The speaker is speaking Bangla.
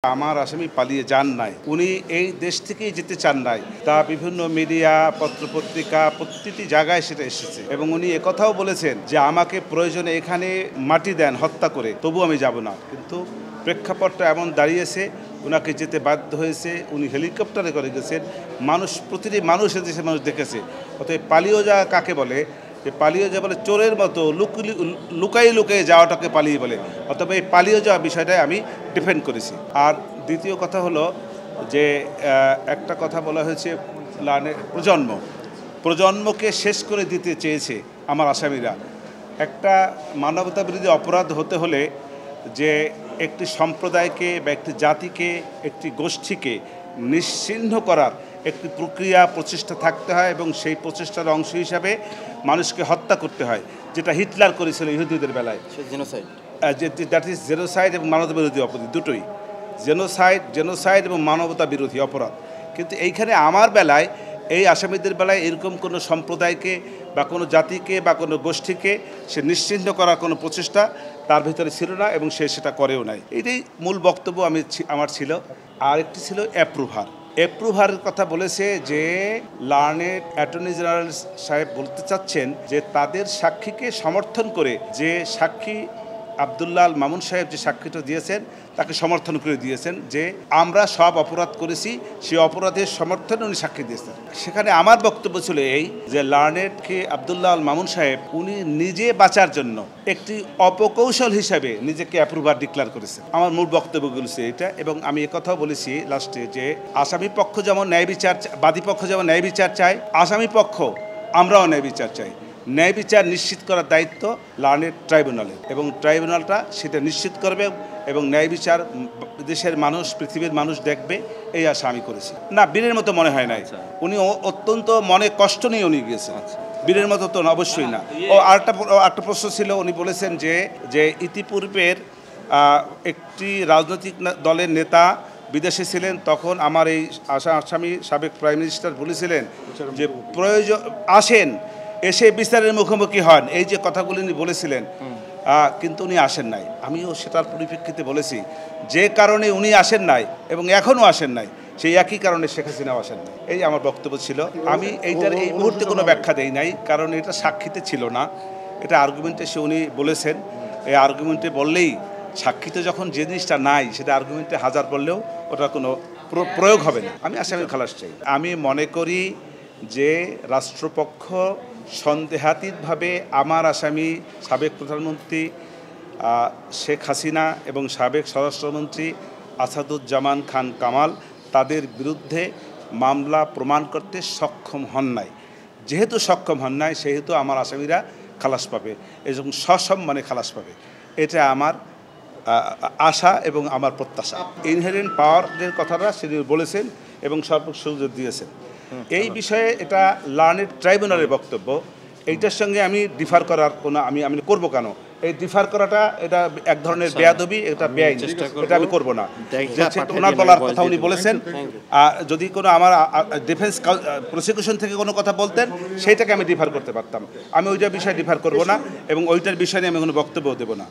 আমার আসামি পালিয়ে যান নাই, উনি এই দেশ থেকেই যেতে চান নাই। তা বিভিন্ন মিডিয়া, পত্রপত্রিকা প্রতিটি জায়গায় সেটা এসেছে এবং উনি একথাও বলেছেন যে আমাকে প্রয়োজনে এখানে মাটি দেন হত্যা করে, তবু আমি যাব না। কিন্তু প্রেক্ষাপটটা এমন দাঁড়িয়েছে, ওনাকে যেতে বাধ্য হয়েছে। উনি হেলিকপ্টারে করে গেছেন, প্রতিটি মানুষ এদেশে মানুষ দেখেছে। অতএব পালিয়ে যাওয়া কাকে বলে? যে পালিয়ে যাওয়া বলে চোরের মতো লুকাই লুকিয়ে যাওয়াটাকে পালিয়ে বলে। অথবা এই পালিয়ে যাওয়া বিষয়টাই আমি ডিফেন্ড করেছি। আর দ্বিতীয় কথা হলো যে একটা কথা বলা হয়েছে প্রজন্মকে শেষ করে দিতে চেয়েছে আমার আসামিরা। একটা মানবতা বিরোধী অপরাধ হতে হলে যে একটি সম্প্রদায়কে বা একটি জাতিকে, একটি গোষ্ঠীকে নিশ্চিহ্ন করার একটি প্রক্রিয়া প্রচেষ্টা থাকতে হয় এবং সেই প্রচেষ্টার অংশ হিসাবে মানুষকে হত্যা করতে হয়, যেটা হিটলার করেছিল ইহুদিদের বেলায়। দ্যাট ইজ জেনোসাইড এবং মানবতা বিরোধী অপরাধ, দুটোই জেনোসাইড এবং মানবতা বিরোধী অপরাধ। কিন্তু এইখানে আমার বেলায়, এই আসামিদের বেলায় এরকম কোনো সম্প্রদায়কে বা কোনো জাতিকে বা কোনো গোষ্ঠীকে সে নিশ্চিহ্ন করার কোনো প্রচেষ্টা তার ভিতরে ছিল না এবং সে সেটা করেও নাই। এটাই মূল বক্তব্য আমার ছিল। আর একটি ছিল অ্যাপ্রুভারের কথা বলেছে যে লার্নেড অ্যাটর্নি জেনারেল সাহেব বলতে চাচ্ছেন যে তাদের সাক্ষীকে সমর্থন করে যে সাক্ষী আব্দুল্লাহ আল মামুন সাহেব যে সাক্ষীটা দিয়েছেন তাকে সমর্থন করে দিয়েছেন যে আমরা সব অপরাধ করেছি, সেই অপরাধের সমর্থনে উনি সাক্ষী দিয়েছেন। সেখানে আমার বক্তব্য ছিল এই যে লার্নেডকে আব্দুল্লাহ আল মামুন সাহেব উনি নিজে বাঁচার জন্য একটি অপকৌশল হিসাবে নিজেকে অ্যাপ্রুভার ডিক্লেয়ার করেছেন। আমার মূল বক্তব্যগুলো ছিল এটা। এবং আমি একথাও বলেছি লাস্টে যে আসামি পক্ষ যেমন ন্যায় বিচার, বাদী পক্ষ যেমন ন্যায় বিচার চায়, আসামি পক্ষ আমরাও ন্যায় বিচার চাই। ন্যায় বিচার নিশ্চিত করার দায়িত্ব লার্নেড ট্রাইব্যুনালের এবং ট্রাইব্যুনালটা সেটা নিশ্চিত করবে এবং ন্যায় বিচার দেশের মানুষ, পৃথিবীর মানুষ দেখবে, এই আশা আমি করেছি। না, বীরের মতো মনে হয় নাই। উনি অত্যন্ত মনে কষ্ট নিয়ে উনি গিয়েছেন। বীরের মতো তো অবশ্যই না। ও আরেকটা প্রশ্ন ছিল, উনি বলেছেন যে ইতিপূর্বের একটি রাজনৈতিক দলের নেতা বিদেশে ছিলেন, তখন আমার এই আসামি সাবেক প্রাইম মিনিস্টার বলেছিলেন যে প্রয়োজন আসেন, এসে বিচারের মুখোমুখি হন, এই যে কথাগুলি উনি বলেছিলেন, কিন্তু উনি আসেন নাই। আমিও সেটার পরিপ্রেক্ষিতে বলেছি যে কারণে উনি আসেন নাই এবং এখনও আসেন নাই, সেই একই কারণে শেখ হাসিনাও আসেন নাই। এই আমার বক্তব্য ছিল। আমি এইটার এই মুহূর্তে কোনো ব্যাখ্যা দেই নাই, কারণ এটা সাক্ষীতে ছিল না, এটা আর্গুমেন্টে উনি বলেছেন। এই আর্গুমেন্টে বললেই, সাক্ষীতে যখন যে জিনিসটা নাই সেটা আর্গুমেন্টে হাজার বললেও ওটা কোনো প্রয়োগ হবে না। আমি আসামির খালাস চাই। আমি মনে করি যে রাষ্ট্রপক্ষ সন্দেহাতীতভাবে আমার আসামি সাবেক প্রধানমন্ত্রী শেখ হাসিনা এবং সাবেক স্বরাষ্ট্রমন্ত্রী আসাদুজ্জামান খান কামাল তাদের বিরুদ্ধে মামলা প্রমাণ করতে সক্ষম হন নাই। যেহেতু সক্ষম হন নাই, সেহেতু আমার আসামিরা খালাস পাবে এবং সসম্মানে খালাস পাবে। এটা আমার আশা এবং আমার প্রত্যাশা। ইনহেরেন্ট পাওয়ারের কথাটা সেটি বলেছেন এবং সর্বোচ্চ সুযোগ দিয়েছেন। এই বিষয়ে এটা লার্নেড ট্রাইব্যুনালের বক্তব্য। এইটার সঙ্গে আমি ডিফার করার কোনো আমি করব কেন? এই ডিফার করাটা এটা এক ধরনের বেয়াদবি, এটা বেআইনি, এটা আমি করব না। ওনার বলার কথা উনি বলেছেন। যদি কোনো আমার ডিফেন্স প্রসিকিউশন থেকে কোনো কথা বলতেন, সেইটাকে আমি ডিফার করতে পারতাম। আমি ওইটার বিষয়ে ডিফার করব না এবং ওইটার বিষয়ে আমি কোনো বক্তব্য দেব না।